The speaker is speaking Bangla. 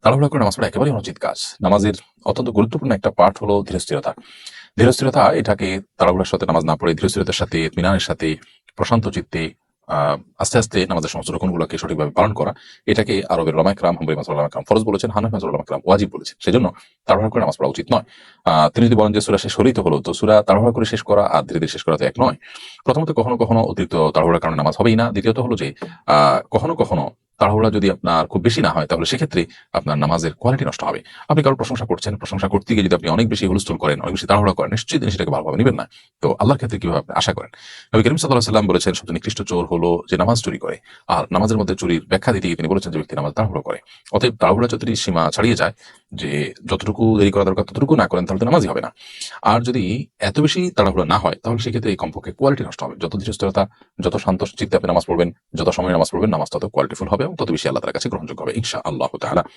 তাড়াহুড়া করে নামাজ পড়া একেবারেই অনুচিত কাজ। নামাজের অত্যন্ত গুরুত্বপূর্ণ একটা পার্ট হলো ধীরস্থিরতা। ধীরস্থিরতা এটাকে তাড়াহুড়ার সাথে নামাজ না পড়ে ধীরস্থিরতার সাথে, ইতমিনানের সাথে, প্রশান্ত চিত্তে আস্তে আস্তে নামাজের সমস্ত রকমগুলোকে সঠিকভাবে পালন করা, এটাকে আরবের ওলামা কেরাম, হাম্বলী মাযহাবের ওলামা কেরাম ফরজ বলেছেন, হানাফি মাযহাবের ওলামা কেরাম ওয়াজিব বলেছেন। সেজন্য তাড়াহুড়া করে নামাজ পড়া উচিত নয়। তিনি যদি বলেন যে সূরা শেষ হলেই তো হলো, তো সূরা তাড়াহুড়া করে শেষ করা আর ধীরে ধীরে শেষ করা তো এক নয়। প্রথমত কখনো কখনো অতিরিক্ত তাড়াহুড়ার কারণে নামাজ হবেই না। দ্বিতীয়ত হলো যে কখনো কখনো তাড়াহুড়া যদি আপনার খুব বেশি না হয়, তাহলে সেক্ষেত্রে আপনার নামাজের কোয়ালিটি নষ্ট হবে। আপনি কারোর প্রশংসা করছেন, প্রশংসা করতে গিয়ে যদি আপনি অনেক বেশি হুলস্থুল করেন, অনেক বেশি তাড়াহুড়া করেন, নিশ্চয়ই তিনি সেটাকে ভালোভাবে নেবেন না। তো আল্লাহর ক্ষেত্রে কিভাবে আপনি আশা করেন? নবী করিম সাল্লাল্লাহু আলাইহি ওয়াসাল্লাম বলেছেন, সবচেয়ে নিকৃষ্ট চোর হলো যে নামাজ চুরি করে। আর নামাজের মধ্যে চুরির ব্যাখ্যা দিতে গিয়ে তিনি বলেছেন যে ব্যক্তি নামাজ তাড়াহুড়ো করে। অতএব তাড়াহুড়া যদি সীমা ছাড়িয়ে যায়, যে যতটুকু দেরি করা দরকার ততটুকু না করেন, তাহলে তো নামাজই হবে না। আর যদি এত বেশি তাড়াহুড়া না হয়, তাহলে সেক্ষেত্রে এই কমপক্ষে কোয়ালিটি নষ্ট হবে। যত ধীরস্থিরতা, যত শান্ত চিত্তে আপনি নামাজ পড়বেন, যত সময় নামাজ পড়বেন, নামাজ তত কোয়ালিটিফুল হবে এবং তত বেশি আল্লাহ তাআলার কাছে গ্রহণযোগ্য হবে ইনশাআল্লাহু তাআলা।